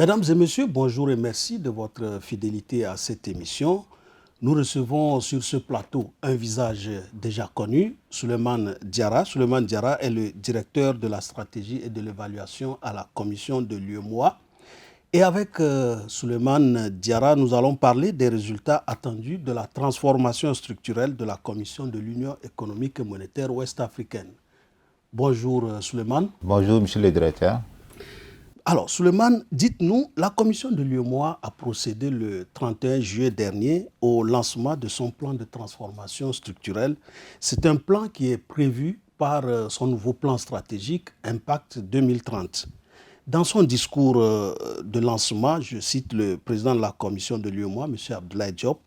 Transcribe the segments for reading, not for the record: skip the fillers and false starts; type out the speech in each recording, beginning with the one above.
Mesdames et messieurs, bonjour et merci de votre fidélité à cette émission. Nous recevons sur ce plateau un visage déjà connu, Souleymane Diarra. Souleymane Diarra est le directeur de la stratégie et de l'évaluation à la commission de l'UEMOA. Et avec Souleymane Diarra, nous allons parler des résultats attendus de la transformation structurelle de la commission de l'Union économique et monétaire ouest-africaine. Bonjour Souleymane. Bonjour monsieur le directeur. Alors Souleymane, dites-nous, la commission de l'UEMOA a procédé le 31 juillet dernier au lancement de son plan de transformation structurelle. C'est un plan qui est prévu par son nouveau plan stratégique Impact 2030. Dans son discours de lancement, je cite le président de la commission de l'UEMOA, M. Abdoulaye Diop,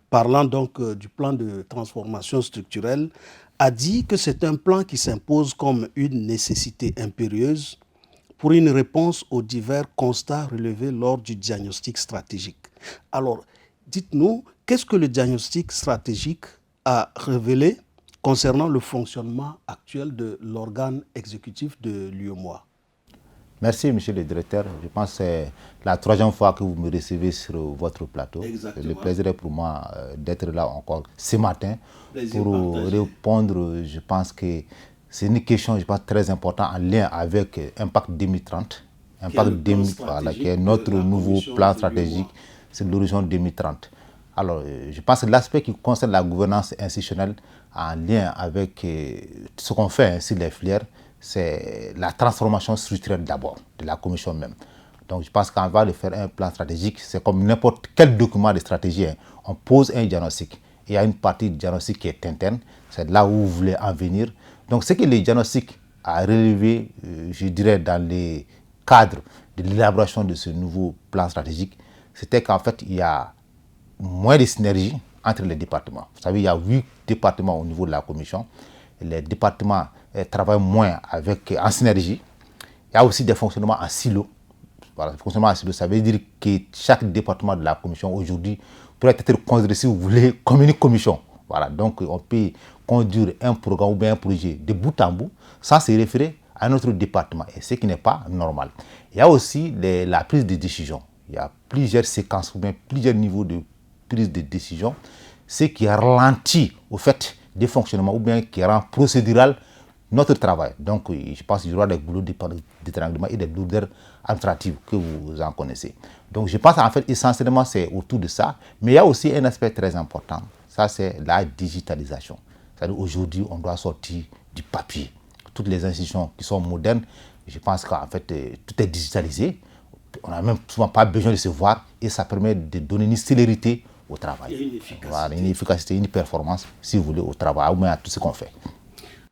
parlant donc du plan de transformation structurelle, a dit que c'est un plan qui s'impose comme une nécessité impérieuse pour une réponse aux divers constats relevés lors du diagnostic stratégique. Alors, dites-nous, qu'est-ce que le diagnostic stratégique a révélé concernant le fonctionnement actuel de l'organe exécutif de l'UEMOA? Merci monsieur le directeur. Je pense que c'est la troisième fois que vous me recevez sur votre plateau. Exactement. Le plaisir est pour moi d'être là encore ce matin pour répondre. Je pense que c'est une question, je pense, très importante en lien avec Impact 2030. Impact 2030, qui est notre nouveau plan stratégique sur l'horizon 2030. Alors, je pense que l'aspect qui concerne la gouvernance institutionnelle en lien avec ce qu'on fait sur les filières, c'est la transformation structurelle d'abord, de la commission même. Donc je pense qu'avant de faire un plan stratégique, c'est comme n'importe quel document de stratégie. On pose un diagnostic. Il y a une partie du diagnostic qui est interne, c'est là où vous voulez en venir. Donc ce que le diagnostic a relevé, je dirais, dans les cadres de l'élaboration de ce nouveau plan stratégique, c'était qu'en fait, il y a moins de synergie entre les départements. Vous savez, il y a 8 départements au niveau de la commission. Les départements travaillent moins en synergie. Il y a aussi des fonctionnements en silo. Voilà, fonctionnement en silo, ça veut dire que chaque département de la commission aujourd'hui pourrait être considéré, si vous voulez, comme une commission. Voilà, donc on peut conduire un programme ou bien un projet de bout en bout sans se référer à un autre département, et ce qui n'est pas normal. Il y a aussi la prise de décision. Il y a plusieurs séquences ou bien plusieurs niveaux de prise de décision, ce qui ralentit au fait des fonctionnements ou bien qui rend procédural notre travail. Donc, je pense qu'il y aura des boulots d'étranglement et des lourdeurs administratives que vous en connaissez. Donc, je pense en fait essentiellement c'est autour de ça. Mais il y a aussi un aspect très important. Ça, c'est la digitalisation. C'est-à-dire aujourd'hui, on doit sortir du papier. Toutes les institutions qui sont modernes, je pense qu'en fait, tout est digitalisé. On n'a même souvent pas besoin de se voir et ça permet de donner une célérité au travail. Et une efficacité. Voilà, une efficacité, une performance, si vous voulez, au travail, ou même à tout ce qu'on fait.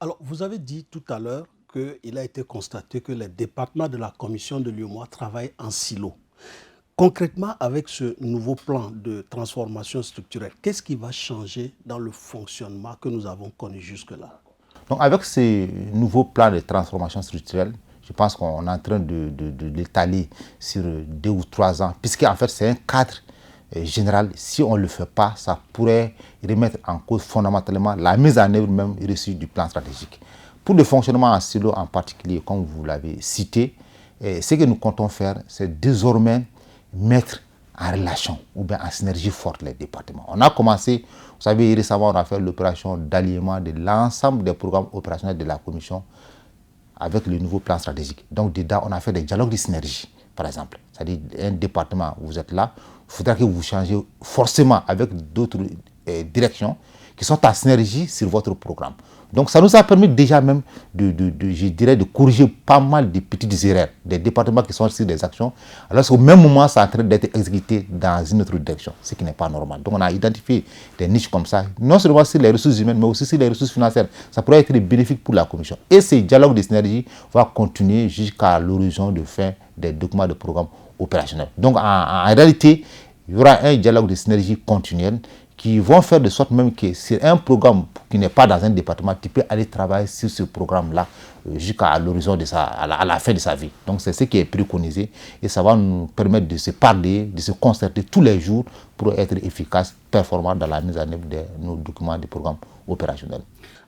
Alors, vous avez dit tout à l'heure qu'il a été constaté que les départements de la commission de l'UEMOA travaillent en silo. Concrètement, avec ce nouveau plan de transformation structurelle, qu'est-ce qui va changer dans le fonctionnement que nous avons connu jusque-là? Donc, avec ce nouveau plan de transformation structurelle, je pense qu'on est en train de l'étaler sur 2 ou 3 ans, puisqu'en fait, c'est un cadre général. Si on ne le fait pas, ça pourrait remettre en cause fondamentalement la mise en œuvre même reçue du plan stratégique. Pour le fonctionnement en silo en particulier, comme vous l'avez cité, ce que nous comptons faire, c'est désormais mettre en relation ou bien en synergie forte les départements. On a commencé, vous savez, récemment, on a fait l'opération d'alliement de l'ensemble des programmes opérationnels de la Commission avec le nouveau plan stratégique. Donc, dedans, on a fait des dialogues de synergie, par exemple. C'est-à-dire, un département, vous êtes là, il faudra que vous changez forcément avec d'autres directions qui sont en synergie sur votre programme. Donc, ça nous a permis déjà même je dirais, de corriger pas mal de petites erreurs des départements qui sont sur des actions, alors qu'au même moment, c'est en train d'être exécuté dans une autre direction, ce qui n'est pas normal. Donc, on a identifié des niches comme ça, non seulement sur les ressources humaines, mais aussi sur les ressources financières. Ça pourrait être bénéfique pour la Commission. Et ces dialogues de synergie vont continuer jusqu'à l'horizon de fin des documents de programme opérationnel. Donc, en réalité, il y aura un dialogue de synergie continuel qui vont faire de sorte même que c'est un programme qui n'est pas dans un département, tu peux aller travailler sur ce programme-là jusqu'à l'horizon à la fin de sa vie. Donc c'est ce qui est préconisé et ça va nous permettre de se parler, de se concerter tous les jours pour être efficace, performant dans la mise en œuvre de nos documents de programme opérationnel.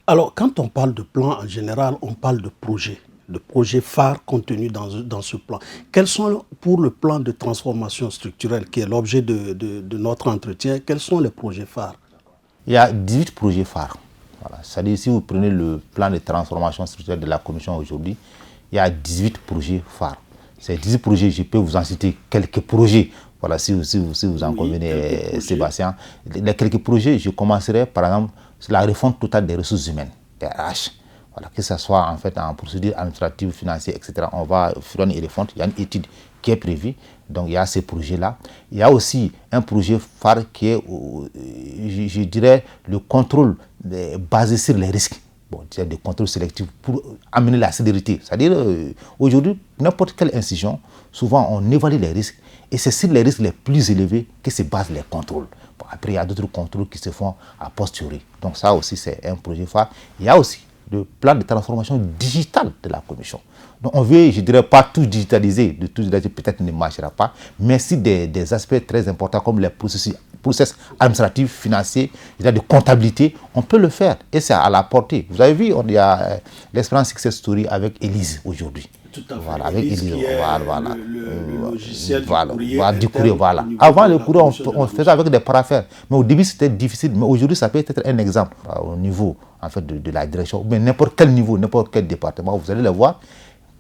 Alors, quand on parle de plan en général, on parle de projet. de projets phares contenus dans ce plan. Quels sont, pour le plan de transformation structurelle, qui est l'objet de notre entretien, quels sont les projets phares? Il y a 18 projets phares. Voilà. C'est-à-dire, si vous prenez le plan de transformation structurelle de la Commission aujourd'hui, il y a 18 projets phares. Ces 18 projets, je peux vous en citer quelques projets. Voilà, si vous en convenez, Sébastien. Les quelques projets, je commencerai par exemple sur la refonte totale des ressources humaines, des RH. Voilà, que ce soit en fait en procédure administrative, financière, etc. On va faire une refonte. Il y a une étude qui est prévue. Donc il y a ces projets-là. Il y a aussi un projet phare qui est, je dirais, le contrôle basé sur les risques. Bon, c'est des contrôles sélectifs pour amener la célérité. C'est-à-dire, aujourd'hui, n'importe quelle institution, souvent on évalue les risques et c'est sur les risques les plus élevés que se basent les contrôles. Bon, après, il y a d'autres contrôles qui se font a posteriori. Donc ça aussi, c'est un projet phare. Il y a aussi le plan de transformation digitale de la Commission. Donc on veut, je ne dirais pas tout digitaliser, de tout digitaliser peut-être ne marchera pas, mais si des aspects très importants comme les process administratifs, financiers, de comptabilité, on peut le faire et c'est à la portée. Vous avez vu, il y a l'expérience Success Story avec Elise aujourd'hui. Tout à fait. Voilà, avec Elise, voilà. Le logiciel du courrier, voilà. Avant le courrier, on faisait avec des paraphères. Mais au début, c'était difficile. Mais aujourd'hui, ça peut être un exemple au niveau en fait, de la direction. Mais n'importe quel niveau, n'importe quel département, vous allez le voir.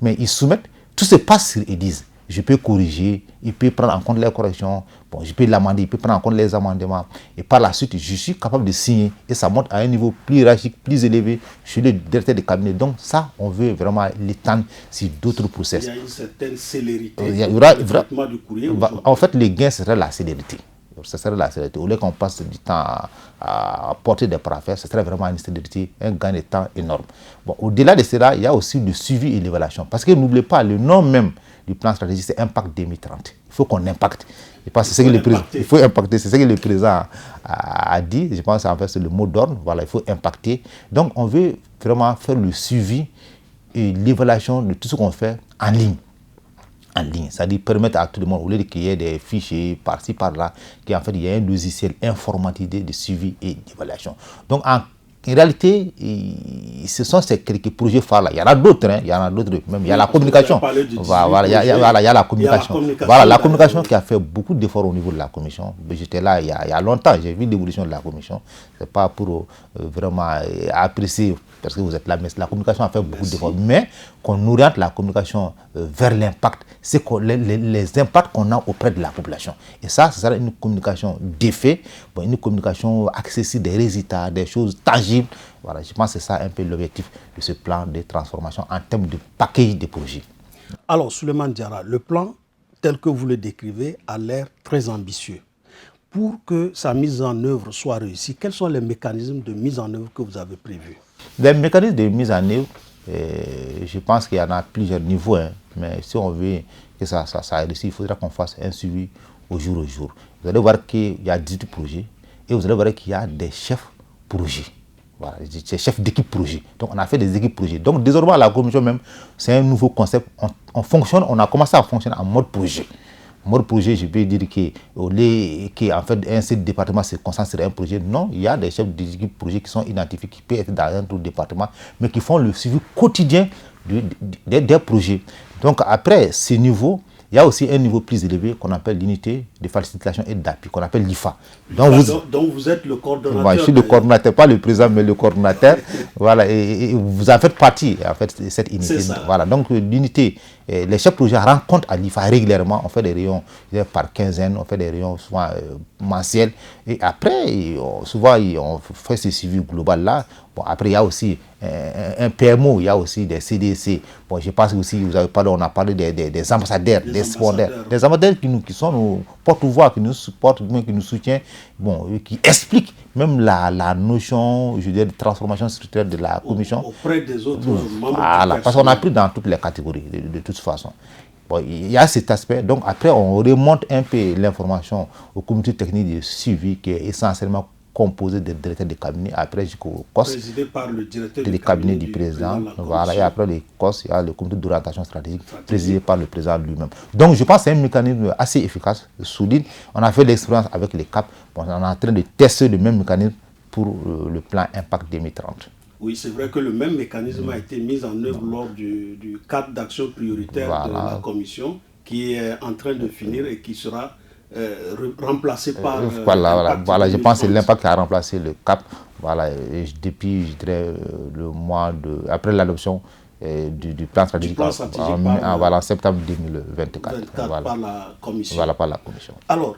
Mais ils soumettent, tout se passe sur Elise. Je peux corriger, il peut prendre en compte les corrections, bon, je peux l'amender, il peut prendre en compte les amendements. Et par la suite, je suis capable de signer et ça monte à un niveau plus hiérarchique, plus élevé chez le directeur de cabinet. Donc ça, on veut vraiment l'étendre sur d'autres process. Il y a une certaine célérité. Il y aura, du courrier. En fait, les gains, ce serait la célérité. Ce serait la célérité. Au lieu qu'on passe du temps à porter des paraphères, ce serait vraiment une célérité, un gain de temps énorme. Bon, au-delà de cela, il y a aussi le suivi et l'évaluation. Parce que n'oubliez pas, le nom même du plan stratégique, c'est Impact 2030. Il faut qu'on impacte. Je pense que c'est ce que le président, il faut impacter. C'est ce que le président a dit. Je pense en fait c'est le mot d'ordre. Voilà, il faut impacter. Donc, on veut vraiment faire le suivi et l'évaluation de tout ce qu'on fait en ligne. En ligne, c'est-à-dire permettre à tout le monde, au lieu qu'il y ait des fichiers par-ci, par-là, qu'en fait il y ait un logiciel informatisé de suivi et d'évaluation. Donc en réalité, ce sont ces quelques projets phares-là. Il y en a d'autres, hein, il y en a d'autres, même il y a la communication. Voilà, il y a la communication. Voilà, la communication qui a fait beaucoup d'efforts au niveau de la commission. J'étais là il y a longtemps, j'ai vu l'évolution de la commission. Ce n'est pas pour vraiment apprécier parce que vous êtes là, mais la communication a fait beaucoup d'efforts. Mais qu'on oriente la communication vers l'impact, c'est les impacts qu'on a auprès de la population. Et ça, ce sera une communication d'effet, bon, une communication accessible des résultats, des choses tangibles. Voilà, je pense que c'est ça un peu l'objectif de ce plan de transformation en termes de package de projets. Alors, Souleymane Diarra, le plan tel que vous le décrivez a l'air très ambitieux. Pour que sa mise en œuvre soit réussie, quels sont les mécanismes de mise en œuvre que vous avez prévus? Les mécanismes de mise en œuvre, je pense qu'il y en a plusieurs niveaux, hein, mais si on veut que ça réussisse, il faudra qu'on fasse un suivi au jour. Vous allez voir qu'il y a 18 projets et vous allez voir qu'il y a des chefs projets. Voilà, des chefs d'équipe projet. Donc on a fait des équipes projets. Donc désormais à la commission même, c'est un nouveau concept. On a commencé à fonctionner en mode projet. Mode projet, je peux dire qu'en fait, un seul département se concentre sur un projet. Non, il y a des chefs d'équipe projet qui sont identifiés, qui peuvent être dans un autre département, mais qui font le suivi quotidien des projets. Donc après ce niveau, il y a aussi un niveau plus élevé qu'on appelle l'unité de facilitation et d'appui, qu'on appelle l'IFA. Donc vous êtes le coordonnateur. Moi, je suis le coordonnateur, pas le président, mais le coordonnateur. Voilà, et vous en faites partie, en fait, de cette unité. Voilà, donc l'unité, les chefs de projet rencontrent à l'IFA régulièrement. On fait des réunions par quinzaine, on fait des réunions souvent mensuelles. Et après, souvent, on fait ce suivi global-là. Bon, après, il y a aussi un PMO, il y a aussi des CDC. Bon, je pense aussi, vous avez parlé, on a parlé des ambassadeurs, des ambassadeurs qui sont nos porte-voix, qui nous supportent, qui nous soutiennent, bon, qui expliquent même la notion, je veux dire, de transformation structurelle de la commission. Auprès des autres membres. Voilà, parce qu'on a pris dans toutes les catégories, de toute façon. Bon, il y a cet aspect. Donc après, on remonte un peu l'information au comité technique de suivi qui est essentiellement composé des directeurs de cabinet, après jusqu'au COS, présidé par le directeur de cabinet du président. Voilà, et après le COS, il y a le comité d'orientation stratégique présidé par le président lui-même. Donc je pense que c'est un mécanisme assez efficace, solide. On a fait l'expérience avec les CAP. Bon, on est en train de tester le même mécanisme pour le plan Impact 2030. Oui, c'est vrai que le même mécanisme a été mis en œuvre lors du cadre d'action prioritaire de la Commission, qui est en train de finir et qui sera remplacé par... Voilà, je pense que c'est l'impact qui a remplacé le CAP. Voilà, et depuis, je dirais, après l'adoption du plan stratégique, en septembre 2024. Par la Commission. Voilà, par la Commission. Alors,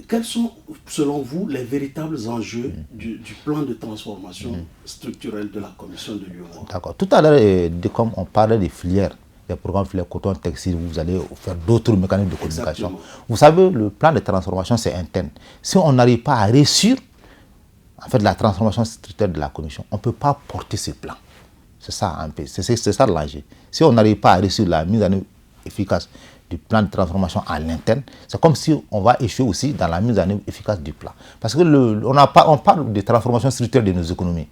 quels sont, selon vous, les véritables enjeux du plan de transformation structurelle de la Commission de l'UEMOA? D'accord. Tout à l'heure, comme on parlait des filières, des programmes filières coton, textile, vous allez faire d'autres mécanismes de communication. Exactement. Vous savez, le plan de transformation, c'est interne. Si on n'arrive pas à réussir en fait, la transformation structurelle de la Commission, on ne peut pas porter ce plan. C'est ça un peu, c'est ça l'enjeu. Si on n'arrive pas à réussir la mise en œuvre efficace du plan de transformation à l'interne, c'est comme si on va échouer aussi dans la mise en œuvre efficace du plan. Parce que on parle de transformation structurelle de nos économies.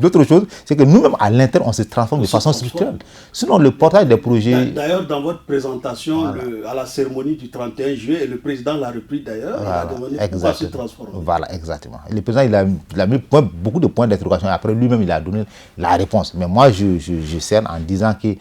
L'autre chose, c'est que nous-mêmes, à l'interne, on se transforme de façon structurelle. Sinon, le portage des projets... D'ailleurs, dans votre présentation à la cérémonie du 31 juillet, le président l'a repris d'ailleurs, il a demandé pourquoi se transformer. Voilà, exactement. Le président, il a mis beaucoup de points d'interrogation. Après, lui-même, il a donné la réponse. Mais moi, je cerne en disant que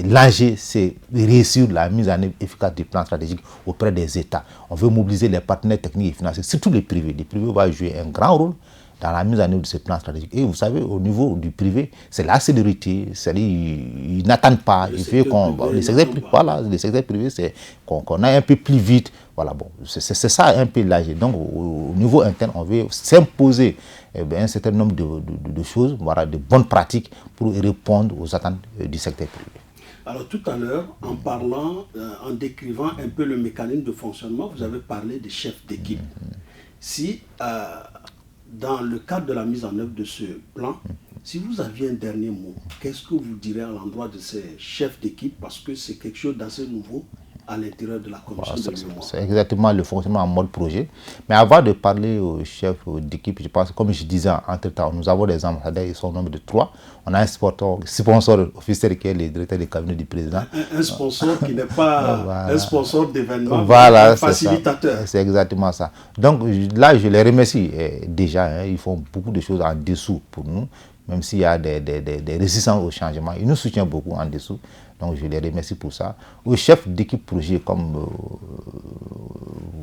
l'enjeu, c'est réussir la mise en œuvre efficace du plan stratégique auprès des États. On veut mobiliser les partenaires techniques et financiers, surtout les privés. Les privés vont jouer un grand rôle dans la mise en œuvre de ce plan stratégique. Et vous savez, au niveau du privé, c'est la célérité, c'est-à-dire ils n'attendent pas, les secteurs privés, c'est qu'on aille un peu plus vite. Voilà, bon, c'est ça un peu l'âge. Donc, au niveau interne, on veut s'imposer un certain nombre de choses, voilà, de bonnes pratiques pour répondre aux attentes du secteur privé. Alors tout à l'heure, en parlant, en décrivant un peu le mécanisme de fonctionnement, vous avez parlé des chefs d'équipe. Si... dans le cadre de la mise en œuvre de ce plan, si vous aviez un dernier mot, qu'est-ce que vous direz à l'endroit de ces chefs d'équipe, parce que c'est quelque chose d'assez nouveau à l'intérieur de la commission de l'UEMOA. C'est exactement le fonctionnement en mode projet. Mais avant de parler aux chefs d'équipe, je pense, comme je disais entre-temps, nous avons des ambassadeurs, ils sont au nombre de 3. On a un sponsor officiel qui est le directeur du cabinet du président. Un sponsor qui n'est pas un sponsor d'événement, voilà, un facilitateur. C'est exactement ça. Donc là, je les remercie déjà. Ils font beaucoup de choses en dessous pour nous, même s'il y a des résistances au changement. Ils nous soutiennent beaucoup en dessous. Donc je les remercie pour ça. Au chef d'équipe projet, comme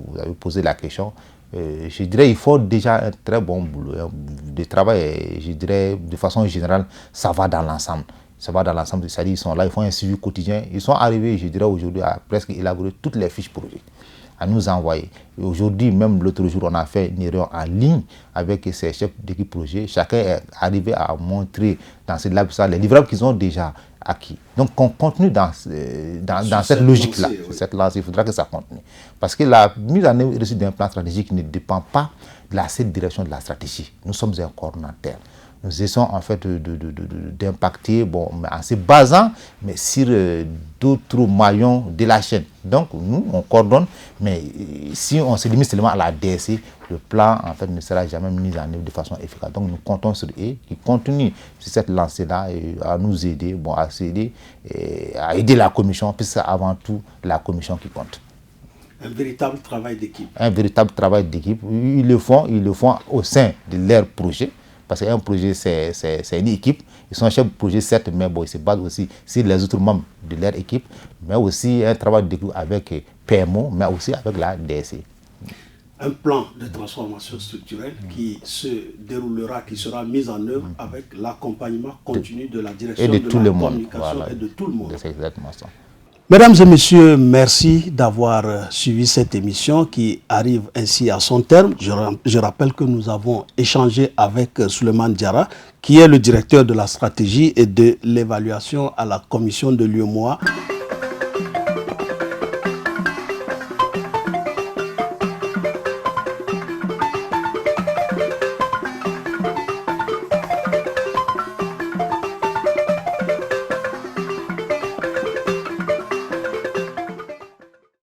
vous avez posé la question, je dirais qu'il faut déjà un très bon boulot de travail. Je dirais de façon générale, ça va dans l'ensemble. Ça va dans l'ensemble, c'est-à-dire ils sont là, ils font un suivi quotidien. Ils sont arrivés, je dirais aujourd'hui, à presque élaborer toutes les fiches projet, à nous envoyer. Aujourd'hui, même l'autre jour, on a fait une réunion en ligne avec ces chefs d'équipe projet. Chacun est arrivé à montrer dans ces labs les livrables qu'ils ont déjà acquis. Donc, on continue dans cette logique-là. Cette lancée, il faudra que ça continue. Parce que la mise en œuvre d'un plan stratégique ne dépend pas de la seule direction de la stratégie. Nous sommes un coordonnateur. Nous essayons en fait d'impacter, bon, en se basant mais sur d'autres maillons de la chaîne. Donc nous, on coordonne, mais si on se limite seulement à la DSI, le plan en fait ne sera jamais mis en œuvre de façon efficace. Donc nous comptons sur eux qui continuent sur cette lancée-là à nous aider, bon, à aider la commission, puisque c'est avant tout la commission qui compte. Un véritable travail d'équipe. Un véritable travail d'équipe. Ils le font au sein de leur projet. Parce qu'un projet, c'est une équipe. Ils sont chefs de projet, certes, mais bon, ils se basent aussi sur les autres membres de leur équipe, mais aussi un travail d'équipe avec PMO, mais aussi avec la DSI. Un plan de transformation structurelle qui se déroulera, qui sera mis en œuvre avec l'accompagnement continu de la direction de la communication et de tout le monde. C'est exactement ça. Mesdames et messieurs, merci d'avoir suivi cette émission qui arrive ainsi à son terme. Je rappelle que nous avons échangé avec Souleymane Diarra, qui est le directeur de la stratégie et de l'évaluation à la commission de l'UEMOA.